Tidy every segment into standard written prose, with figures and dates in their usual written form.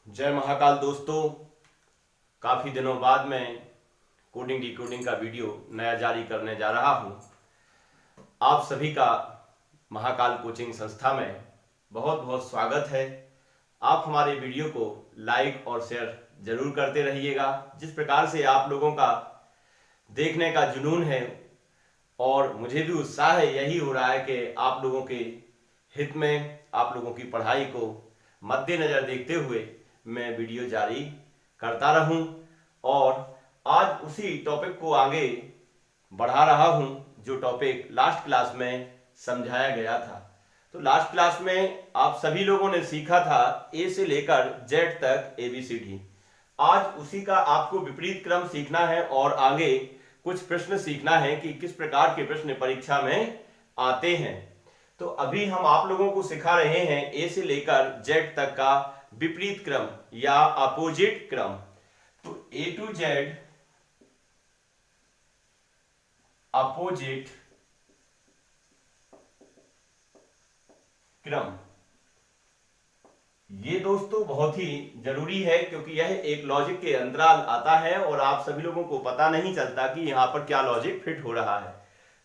जय महाकाल दोस्तों। काफ़ी दिनों बाद मैं कोडिंग डिकोडिंग का वीडियो नया जारी करने जा रहा हूं। आप सभी का महाकाल कोचिंग संस्था में बहुत बहुत स्वागत है। आप हमारे वीडियो को लाइक और शेयर जरूर करते रहिएगा। जिस प्रकार से आप लोगों का देखने का जुनून है और मुझे भी उत्साह है, यही हो रहा है कि आप लोगों के हित में, आप लोगों की पढ़ाई को मद्देनजर देखते हुए मैं वीडियो जारी करता रहूं और आज उसी टॉपिक को आगे बढ़ा रहा हूं जो टॉपिक लास्ट क्लास में समझाया गया था। तो लास्ट क्लास में आप सभी लोगों ने सीखा था ए से लेकर जेड तक ABCD। आज उसी का आपको विपरीत क्रम सीखना है और आगे कुछ प्रश्न सीखना है कि किस प्रकार के प्रश्न परीक्षा में आते हैं। तो अभी हम आप लोगों को सिखा रहे हैं ए से लेकर जेड तक का विपरीत क्रम या अपोजिट क्रम। तो A to Z अपोजिट क्रम, ये दोस्तों बहुत ही जरूरी है क्योंकि यह एक लॉजिक के अंतराल आता है और आप सभी लोगों को पता नहीं चलता कि यहां पर क्या लॉजिक फिट हो रहा है।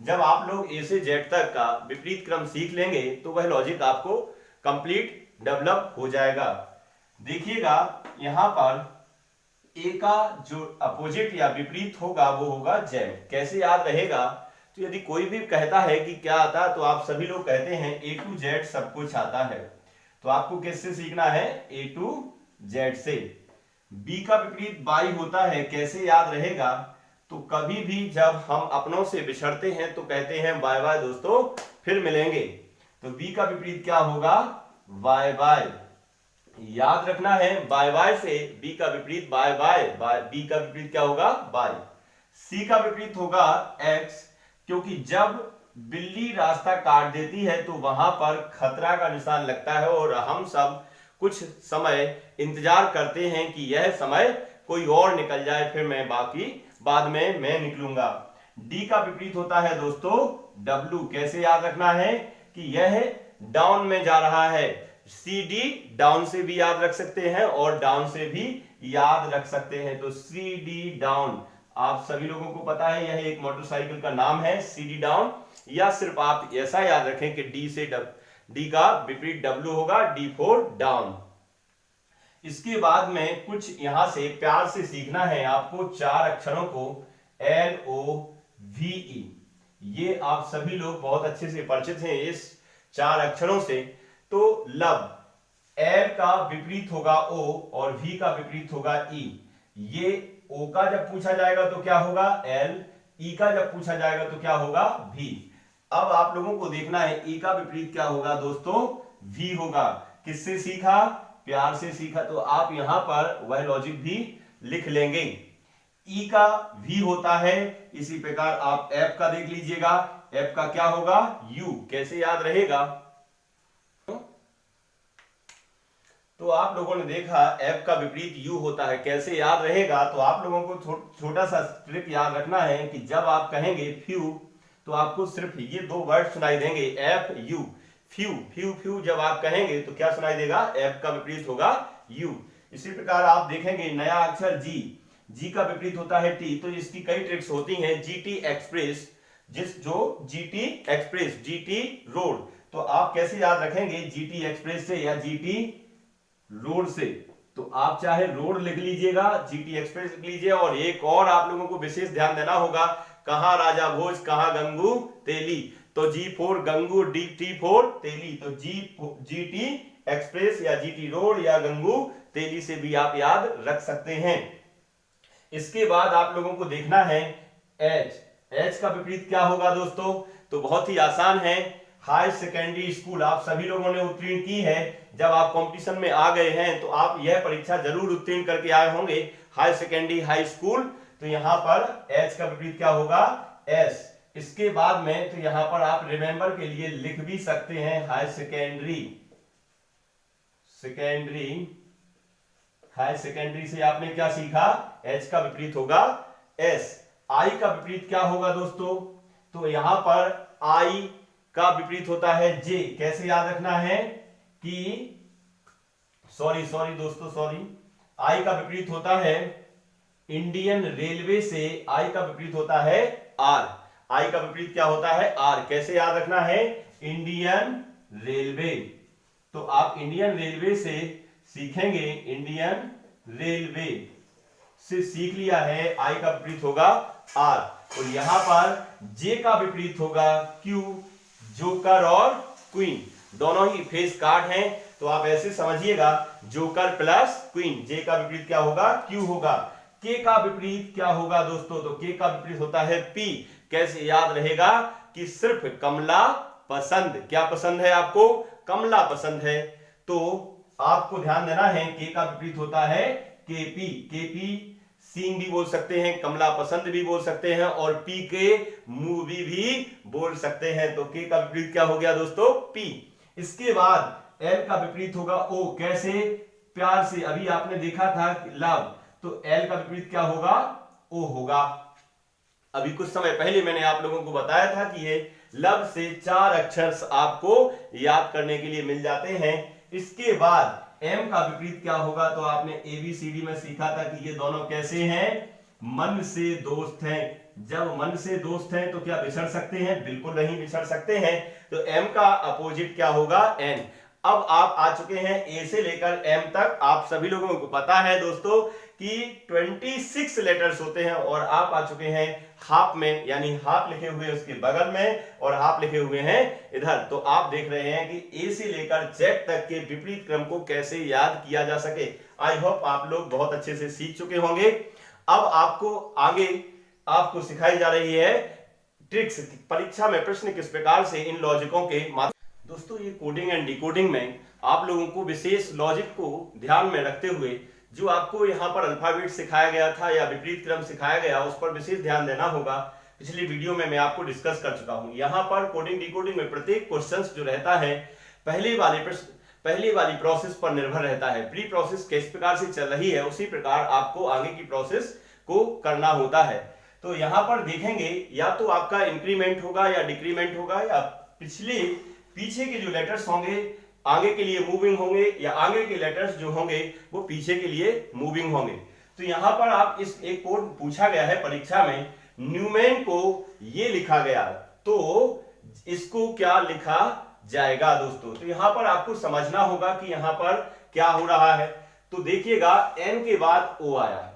जब आप लोग ए से जेड तक का विपरीत क्रम सीख लेंगे तो वह लॉजिक आपको कंप्लीट डेवलप हो जाएगा। देखिएगा यहां पर ए का जो अपोजिट या विपरीत होगा वो होगा जेड। कैसे याद रहेगा? तो यदि कोई भी कहता है कि क्या आता है तो आप सभी लोग कहते हैं A to Z सब कुछ आता है। तो आपको किससे सीखना है? A to Z से। B का विपरीत बाई होता है, कैसे याद रहेगा? तो कभी भी जब हम अपनों से बिछड़ते हैं तो कहते हैं बाय बाय दोस्तों, फिर मिलेंगे। तो B का विपरीत क्या होगा? Bye bye. याद रखना है बाय बाय से B का विपरीत बाय बाय, B का विपरीत क्या होगा? बाय। C का विपरीत होगा X, क्योंकि जब बिल्ली रास्ता काट देती है तो वहां पर खतरा का निशान लगता है और हम सब कुछ समय इंतजार करते हैं कि यह समय कोई और निकल जाए, फिर मैं बाद में मैं निकलूंगा। D का विपरीत होता है दोस्तों W। कैसे याद रखना है कि यह डाउन में जा रहा है। CD डाउन से भी याद रख सकते हैं और डाउन से भी याद रख सकते हैं। तो CD डाउन, आप सभी लोगों को पता है यह एक मोटरसाइकिल का नाम है CD डाउन। या सिर्फ आप ऐसा याद रखें कि D का विपरीत W होगा, D फॉर डाउन। इसके बाद में कुछ यहां से प्यार से सीखना है आपको चार अक्षरों को, LOVE। ये आप सभी लोग बहुत अच्छे से परिचित हैं इस चार अक्षरों से। तो लव, L का विपरीत होगा O और V का विपरीत होगा E। ये O का जब पूछा जाएगा तो क्या होगा? L। E का जब पूछा जाएगा तो क्या होगा? V। अब आप लोगों को देखना है E का विपरीत क्या होगा दोस्तों? V होगा। किससे सीखा? प्यार से सीखा। तो आप यहां पर वह लॉजिक भी लिख लेंगे। E का V होता है, इसी प्रकार आप F का देख लीजिएगा। F का क्या होगा? U। कैसे याद रहेगा? तो आप लोगों ने देखा F का विपरीत U होता है, कैसे याद रहेगा? तो आप लोगों को छोटा सा ट्रिक याद रखना है कि जब आप कहेंगे फ्यू तो आपको सिर्फ ये दो वर्ड सुनाई देंगे, FU। फ्यू फ्यू फ्यू जब आप कहेंगे तो क्या सुनाई देगा? F का विपरीत होगा U। इसी प्रकार आप देखेंगे नया अक्षर G का विपरीत होता है T। तो इसकी कई ट्रिक्स होती हैं। GT express, GT express, GT road. तो आप कैसे याद रखेंगे? GT एक्सप्रेस से या GT रोड से। तो आप चाहे रोड लिख लीजिएगा, GT एक्सप्रेस लिख लीजिए। और एक और आप लोगों को विशेष ध्यान देना होगा, कहां राजा भोज कहां गंगू तेली। तो G for Gangu, T for Teli. तो GT एक्सप्रेस या GT रोड या गंगू तेली से भी आप याद रख सकते हैं। इसके बाद आप लोगों को देखना है H का विपरीत क्या होगा दोस्तों? तो बहुत ही आसान है, हाई सेकेंडरी स्कूल। आप सभी लोगों ने उत्तीर्ण की है। जब आप कंपटीशन में आ गए हैं तो आप यह परीक्षा जरूर उत्तीर्ण करके आए होंगे, हाई सेकेंडरी हाई स्कूल। तो यहां पर H का विपरीत क्या होगा? S। इसके बाद में तो यहां पर आप रिमेंबर के लिए लिख भी सकते हैं हाई सेकेंडरी। हाई सेकेंडरी से आपने क्या सीखा? H का विपरीत होगा S। I का विपरीत क्या होगा दोस्तों? तो यहां पर I का विपरीत होता है J। कैसे याद रखना है कि सॉरी दोस्तों, सॉरी, आई का विपरीत होता है इंडियन रेलवे से, आई का विपरीत होता है आर। आई का विपरीत क्या होता है? आर। कैसे याद रखना है? Indian railway. तो आप इंडियन रेलवे से सीखेंगे, इंडियन रेलवे से सीख लिया है, आई का विपरीत होगा आर। और यहां पर जे का विपरीत होगा क्यू, जोकर और क्वीन, दोनों ही फेस कार्ड हैं, तो आप ऐसे समझिएगा जोकर प्लस क्वीन। जे का विपरीत क्या होगा? क्यू होगा। के का विपरीत क्या होगा दोस्तों? तो के का विपरीत होता है पी। कैसे याद रहेगा? कि सिर्फ कमला पसंद। क्या पसंद है आपको? कमला पसंद है। तो आपको ध्यान देना है, के का विपरीत होता है केपी। केपी सींग भी बोल सकते हैं, कमला पसंद भी बोल सकते हैं, और पी के मूवी भी बोल सकते हैं। तो के का विपरीत क्या हो गया दोस्तों? पी। इसके बाद एल का विपरीत होगा ओ। कैसे? प्यार से। अभी आपने देखा था लव, तो एल का विपरीत क्या होगा? ओ होगा। अभी कुछ समय पहले मैंने आप लोगों को बताया था कि ये लव से 4 अक्षर आपको याद करने के लिए मिल जाते हैं। इसके बाद एम का विपरीत क्या होगा? तो आपने एबीसीडी में सीखा था कि ये दोनों कैसे हैं? मन से दोस्त हैं। जब मन से दोस्त हैं तो क्या बिछड़ सकते हैं? बिल्कुल नहीं बिछड़ सकते हैं। तो एम का अपोजिट क्या होगा? एन। अब आप आ चुके हैं ए से लेकर एम तक। आप सभी लोगों को पता है दोस्तों कि 26 लेटर्स होते हैं, और आप आ चुके हैं हाफ में, यानी हाफ लिखे हुए उसके बगल में और हाफ लिखे हुए हैं इधर। तो आप देख रहे हैं कि ए से लेकर जेड तक के विपरीत क्रम को कैसे याद किया जा सके। आई होप आप लोग बहुत अच्छे से सीख चुके होंगे। अब आपको आगे आपको सिखाई जा रही है ट्रिक्स, परीक्षा में प्रश्न किस प्रकार से इन लॉजिकों के माध्यम। दोस्तों ये कोडिंग एंड डिकोडिंग में आप लोगों को विशेष लॉजिक को ध्यान में रखते हुए जो आपको यहाँ पर अल्फाबेट सिखाया गया था या विपरीत क्रम सिखाया गया, उस पर विशेष ध्यान देना होगा। पिछली वीडियो में मैं आपको डिस्कस कर चुका हूँ। यहाँ पर कोडिंग डिकोडिंग में प्रत्येक क्वेश्चन जो रहता है पहले वाली प्रोसेस पर निर्भर रहता है। प्री प्रोसेस किस प्रकार से चल रही है उसी प्रकार आपको आगे की प्रोसेस को करना होता है। तो यहाँ पर देखेंगे या तो आपका इंक्रीमेंट होगा या डिक्रीमेंट होगा, या पीछे के जो लेटर्स होंगे आगे के लिए मूविंग होंगे, या आगे के लेटर्स जो होंगे वो पीछे के लिए मूविंग होंगे। तो यहां पर आप इस एक कोड पूछा गया है परीक्षा में, न्यूमेन को ये लिखा गया, तो इसको क्या लिखा जाएगा दोस्तों? तो यहां पर आपको समझना होगा कि यहां पर क्या हो रहा है। तो देखिएगा एन के बाद ओ आया है,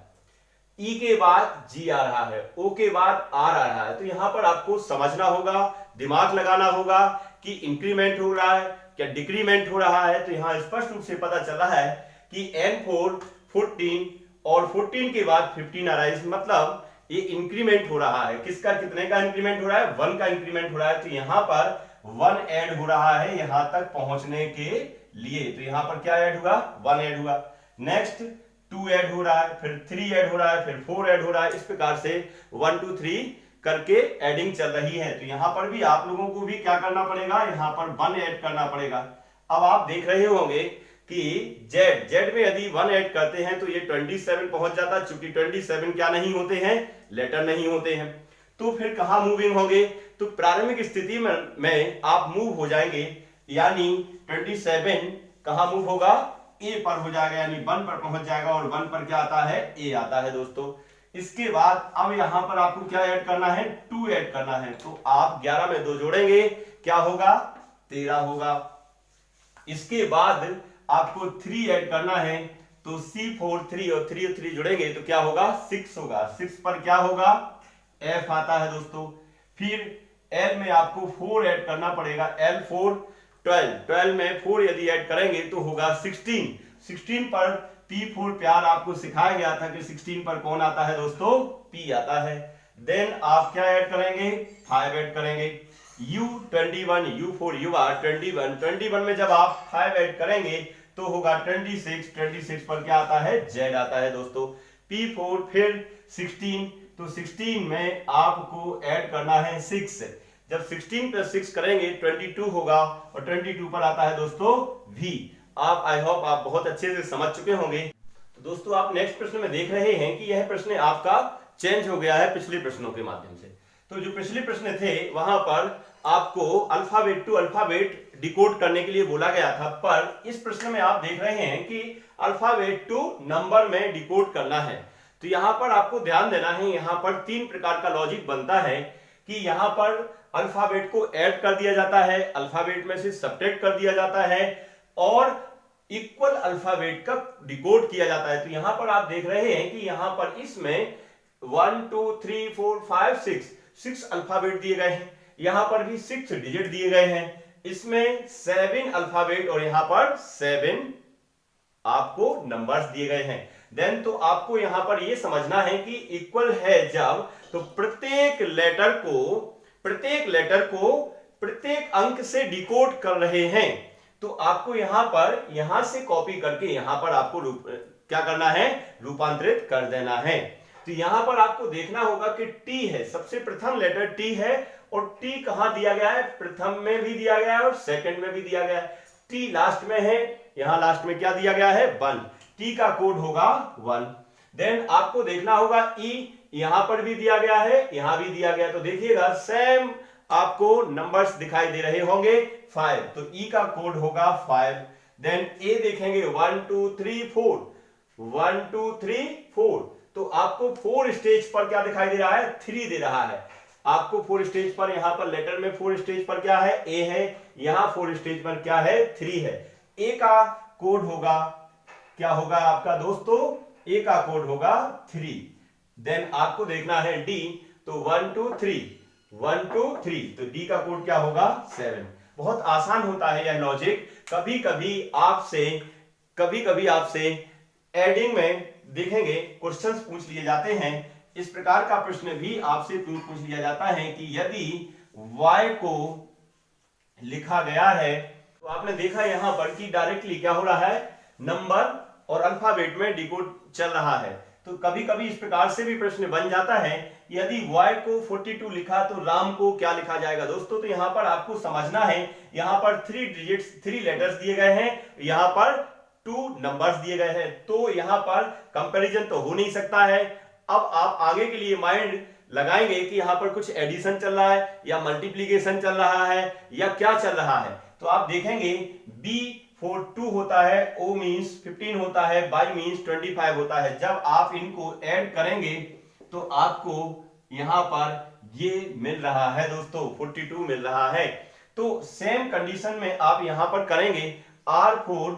ई के बाद जी आ रहा है, ओ के बाद आर आ रहा है। तो यहां पर आपको समझना होगा, दिमाग लगाना होगा कि इंक्रीमेंट हो रहा है क्या डिक्रीमेंट हो रहा है। तो यहां स्पष्ट रूप से पता चला है कि N4 14 और 14 के बाद 15 आ रहा है, मतलब ये इंक्रीमेंट हो रहा है। किसका? कितने का इंक्रीमेंट हो रहा है? 1 का इंक्रीमेंट हो रहा है। तो यहां पर 1 ऐड हो रहा है यहां तक पहुंचने के लिए। तो यहां पर क्या ऐड हुआ? 1 ऐड हुआ। नेक्स्ट 2 ऐड हो रहा है, फिर 3 ऐड हो रहा है, फिर 4 ऐड हो रहा है। इस प्रकार से 1 2 3 करके एडिंग चल रही है। तो यहां पर भी आप लोगों को भी क्या करना पड़ेगा? यहां पर 1 ऐड करना पड़ेगा। अब आप देख रहे होंगे कि जेड में यदि 1 ऐड करते हैं तो ये 27 पहुंच जाता है। चूंकि 27 क्या नहीं होते हैं? लेटर नहीं होते हैं। तो फिर कहां मूविंग होंगे? तो प्रारंभिक स्थिति में आप मूव हो जाएंगे, यानी 27 कहां मूव होगा? ए पर हो जाएगा, यानी 1 पर पहुंच जाएगा, और 1 पर क्या आता है? ए आता है दोस्तों। इसके बाद अब यहां पर आपको क्या ऐड करना है? 2 ऐड करना है। तो आप 11 में 2 जोड़ेंगे, क्या होगा? 13 होगा। इसके बाद आपको 3 ऐड करना है, तो C4 3 और 3 और 3 जुड़ेंगे तो क्या होगा? 6 होगा। 6 पर क्या होगा? F आता है दोस्तों। फिर L में आपको 4 ऐड करना पड़ेगा, L4 12। 12 में 4 यदि ऐड करेंगे तो होगा 16। 16 पर P4 प्यार आपको सिखाया गया था कि 16 पर कौन आता है दोस्तों? P आता है। देन आप क्या ऐड करेंगे? 5 ऐड करेंगे। U21 U4 U R 21। 21 में जब आप 5 ऐड करेंगे तो होगा 26। 26 पर क्या आता है? Z आता है दोस्तों। P4 फिर 16, तो 16 में आपको ऐड करना है 6। जब 16 प्लस 6 करेंगे 22 होगा, और 22 पर आता है दोस्तों V। आप आई होप आप बहुत अच्छे से समझ चुके होंगे। तो दोस्तों आप नेक्स्ट प्रश्न में देख रहे हैं कि यह प्रश्न आपका चेंज हो गया है पिछले प्रश्नों के माध्यम से। तो जो पिछले प्रश्न थे वहां पर आपको अल्फाबेट टू अल्फाबेट डिकोड करने के लिए बोला गया था, पर इस प्रश्न में आप देख रहे हैं कि अल्फाबेट टू नंबर में डिकोड करना है। तो यहां पर आपको ध्यान देना है, यहां पर 3 प्रकार का लॉजिक बनता है कि यहां पर अल्फाबेट को ऐड कर दिया जाता है, अल्फाबेट में से सब्ट्रैक्ट कर दिया जाता है और इक्वल अल्फाबेट का डिकोड किया जाता है। तो यहां पर आप देख रहे हैं कि यहां पर इसमें 1 2 3 4 5 6 अल्फाबेट दिए गए हैं, यहां पर भी 6 डिजिट दिए गए हैं, इसमें 7 अल्फाबेट और यहां पर 7 आपको नंबर्स दिए गए हैं। देन तो आपको यहां पर यह समझना है कि इक्वल है जब, तो प्रत्येक लेटर को प्रत्येक अंक से डिकोड कर रहे हैं, तो आपको यहां से कॉपी करके यहां पर आपको क्या करना है, रूपांतरित कर देना है। तो यहां पर आपको देखना होगा कि टी है, सबसे प्रथम लेटर टी है और टी कहां दिया गया है, प्रथम में भी दिया गया है और सेकंड में भी दिया गया है। टी लास्ट में है, यहां लास्ट में क्या दिया गया है, 1, टी का कोड होगा 1। देन आपको देखना होगा ई, यहां पर भी दिया गया है, यहां भी दिया गया, तो देखिएगा सेम आपको नंबर्स दिखाई दे रहे होंगे 5, तो ई का कोड होगा 5। देन ए देखेंगे 1 2 3 4, 1 2 3 4, तो आपको 4 स्टेज पर क्या दिखाई दे रहा है, 3 दे रहा है। आपको 4 स्टेज पर, यहां पर लेटर में 4 स्टेज पर क्या है, ए है, यहां 4 स्टेज पर क्या है, 3 है। ए का कोड होगा, क्या होगा आपका दोस्तों, ए का कोड होगा 3। देन आपको देखना है डी, तो 1 2 3, 1 2 3, तो डी का कोड क्या होगा 7। बहुत आसान होता है यह लॉजिक। कभी कभी आपसे एडिंग में देखेंगे क्वेश्चंस पूछ लिए जाते हैं, इस प्रकार का प्रश्न भी आपसे पूछ लिया जाता है कि यदि y को लिखा गया है, तो आपने देखा यहां पर कि डायरेक्टली क्या हो रहा है, नंबर और अल्फाबेट में डिकोड चल रहा है। तो कभी कभी इस प्रकार से भी प्रश्न बन जाता है, यदि y को 42 लिखा तो राम को क्या लिखा जाएगा दोस्तों। तो यहां पर आपको समझना है, यहां पर 3 डिजिट्स 3 लेटर्स दिए गए हैं, यहां पर 2 नंबर्स दिए गए हैं, तो यहां पर कंपैरिजन तो हो नहीं सकता है। अब आप आगे के लिए माइंड लगाएंगे कि यहां पर कुछ एडिशन चल रहा है या मल्टीप्लीकेशन चल रहा है या क्या चल रहा है। तो आप देखेंगे B for 2 होता है, O मीन्स 15 होता है, Y मीन्स 25 होता है। जब आप इनको ऐड करेंगे तो आपको यहां पर ये मिल रहा है दोस्तों, 42 मिल रहा है। तो सेम कंडीशन में आप यहां पर करेंगे R for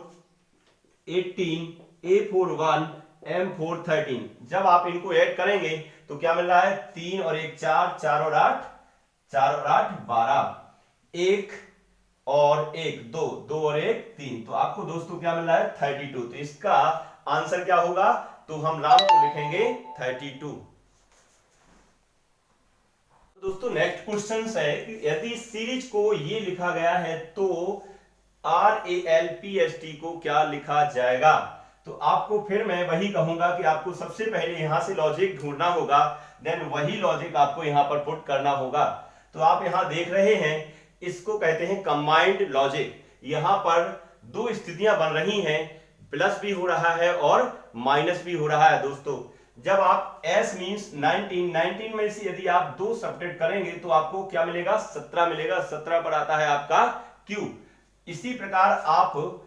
18, A for 1, M for 13। जब आप इनको ऐड करेंगे तो क्या मिल रहा है, 3 और 1 4, 4 और 8 12, 1 और 1 2, 2 और 1 3, तो आपको दोस्तों क्या मिल रहा है 32। तो इसका आंसर क्या होगा, तो हम राम को लिखेंगे 32। दोस्तों नेक्स्ट क्वेश्चन है कि यदि सीरीज को ये लिखा गया है तो RALPST को क्या लिखा जाएगा। तो आपको फिर मैं वही कहूंगा कि आपको सबसे पहले यहां से लॉजिक ढूंढना होगा, देन वही लॉजिक आपको यहां पर पुट करना होगा। तो आप यहां देख रहे हैं, इसको कहते हैं कंबाइंड लॉजिक। यहां पर 2 स्थितियां बन रही हैं, प्लस भी हो रहा है और माइनस भी हो रहा है दोस्तों। जब आप S मीन्स 19 में से यदि आप 2 सब्ट्रैक्ट करेंगे तो आपको क्या मिलेगा, 17 मिलेगा। 17 पर आता है आपका Q। इसी प्रकार आप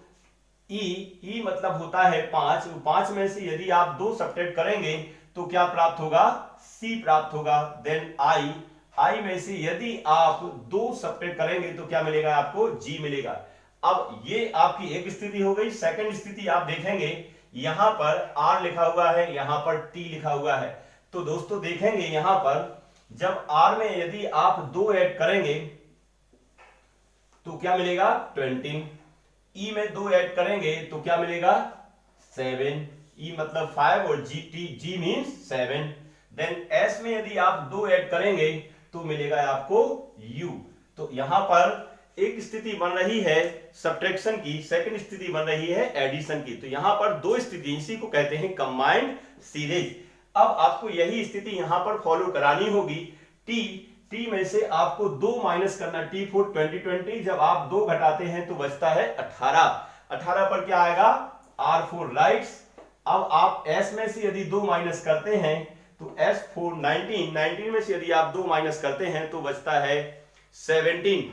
E मतलब होता है 5 में से यदि आप 2 सब्ट्रैक्ट करेंगे तो क्या प्राप्त होगा, C प्राप्त होगा। देन I में से यदि आप 2 सब्ट्रैक्ट करेंगे तो क्या मिलेगा आपको, G मिलेगा। अब ये आपकी एक स्थिति हो गई। सेकंड स्थिति आप देखेंगे, यहां पर R लिखा हुआ है, यहां पर T लिखा हुआ है। तो दोस्तों देखेंगे यहां पर जब R में यदि आप 2 ऐड करेंगे तो क्या मिलेगा 20, E में 2 ऐड करेंगे तो क्या मिलेगा 7, E मतलब 5 और G मीन्स 7। देन S में यदि आप 2 ऐड करेंगे तो मिलेगा आपको U। तो यहां पर एक स्थिति बन रही है सब्ट्रैक्शन की, सेकंड स्थिति बन रही है एडिशन की। तो यहां पर 2 स्थिति, इसी को कहते हैं कंबाइंड सीरीज। अब आपको यही स्थिति यहां पर फॉलो करानी होगी। T में से आपको 2 माइनस करना, T for 20, जब आप 2 घटाते हैं तो बचता है 18 पर क्या आएगा, R for राइट्स। अब आप S में से यदि 2 माइनस करते हैं तो S for 19 में से यदि आप 2 माइनस करते हैं तो बचता है 17।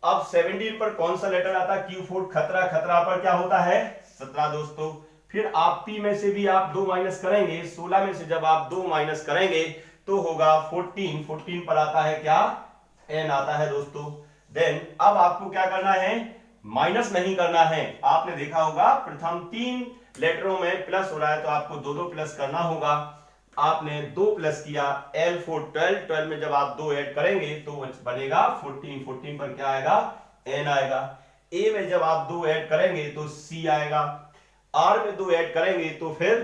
अब 17 पर कौन सा लेटर आता है? Q4 खतरा, खतरा पर क्या होता है? 17 दोस्तों। फिर आप P में से भी आप 2 माइनस करेंगे, 16 में से जब आप 2 माइनस करेंगे तो होगा 14। 14 पर आता है क्या? N आता है दोस्तों। देन अब आपको क्या करना है? माइनस नहीं करना है। आपने देखा होगा प्रथम 3 लेटरों में प्लस हो रहा है तो आपको 2 प्लस करना होगा। आपने 2 प्लस किया, L4 12, 12 में जब आप 2 ऐड करेंगे तो बनेगा 14। 14 पर क्या आएगा? N आएगा। A में जब आप 2 ऐड करेंगे तो C आएगा, R में 2 ऐड करेंगे तो फिर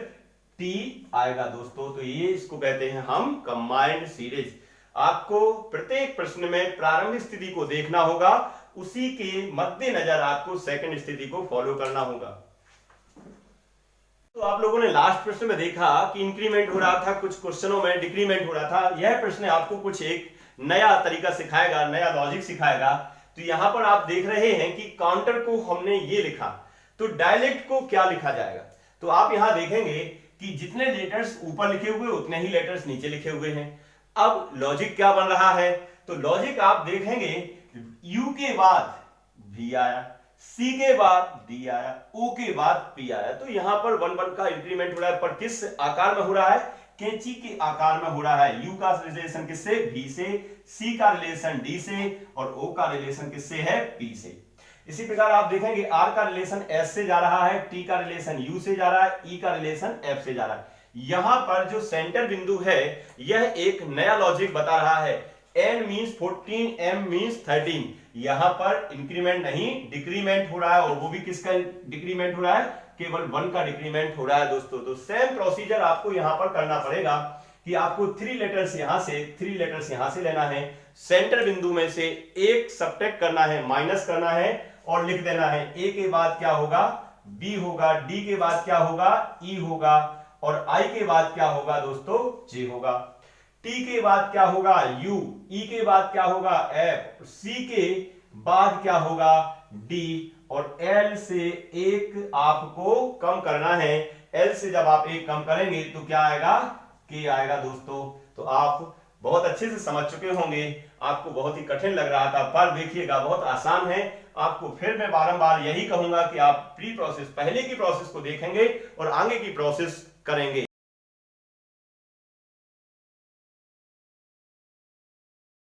T आएगा दोस्तों। तो ये इसको कहते हैं हम कंबाइंड सीरीज। आपको प्रत्येक प्रश्न में प्रारंभिक स्थिति को देखना होगा, उसी के मद्देनजर आपको सेकंड स्थिति को फॉलो करना होगा। तो आप लोगों ने लास्ट प्रश्न में देखा कि इंक्रीमेंट हो रहा था, कुछ क्वेश्चनों में डिक्रीमेंट हो रहा था। यह प्रश्न आपको कुछ एक नया तरीका सिखाएगा, नया लॉजिक सिखाएगा। तो यहां पर आप देख रहे हैं कि काउंटर को हमने ये लिखा, तो डायलेक्ट को क्या लिखा जाएगा? तो आप यहां देखेंगे कि जितने लेटर्स ऊपर लिखे हुए उतने ही लेटर्स नीचे लिखे हुए हैं। अब लॉजिक क्या बन रहा है? तो लॉजिक आप देखेंगे U के बाद V आया, C के बाद D आया, O के बाद P आया। तो यहां पर 1 1 का इंक्रीमेंट हो रहा है, पर किस आकार में हो रहा है? कैंची के आकार में हो रहा है। U का रिलेशन किससे? V से, C का रिलेशन D से और O का रिलेशन किससे है? P से। इसी प्रकार आप देखेंगे R का रिलेशन S से जा रहा है, T का रिलेशन U से जा रहा है, E का रिलेशन F से जा रहा है। यहां पर जो सेंटर बिंदु है यह एक नया लॉजिक बता रहा है। N means 14, M means 13। यहां पर इंक्रीमेंट नहीं डिक्रीमेंट हो रहा है, और वो भी किसका डिक्रीमेंट हो रहा है? केवल 1 का डिक्रीमेंट हो रहा है दोस्तों। तो सेम प्रोसीजर आपको यहां पर करना पड़ेगा कि आपको 3 लेटर्स यहां से, 3 लेटर्स यहां से लेना है, सेंटर बिंदु में से एक सब्ट्रैक्ट करना है, माइनस करना है और लिख देना है। A के बाद क्या होगा? B होगा, D के बाद क्या होगा? E होगा, और I के बाद क्या होगा दोस्तों? J होगा। T के बाद क्या होगा? U, E के बाद क्या होगा? F, C के बाद क्या होगा? D, और L से एक आपको कम करना है। L से जब आप एक कम करेंगे तो क्या आएगा? K आएगा दोस्तों। तो आप बहुत अच्छे से समझ चुके होंगे। आपको बहुत ही कठिन लग रहा था, पर देखिएगा बहुत आसान है। आपको फिर मैं बारंबार यही कहूंगा कि आप प्री प्रोसेस, पहले की प्रोसेस को देखेंगे और आगे की प्रोसेस करेंगे।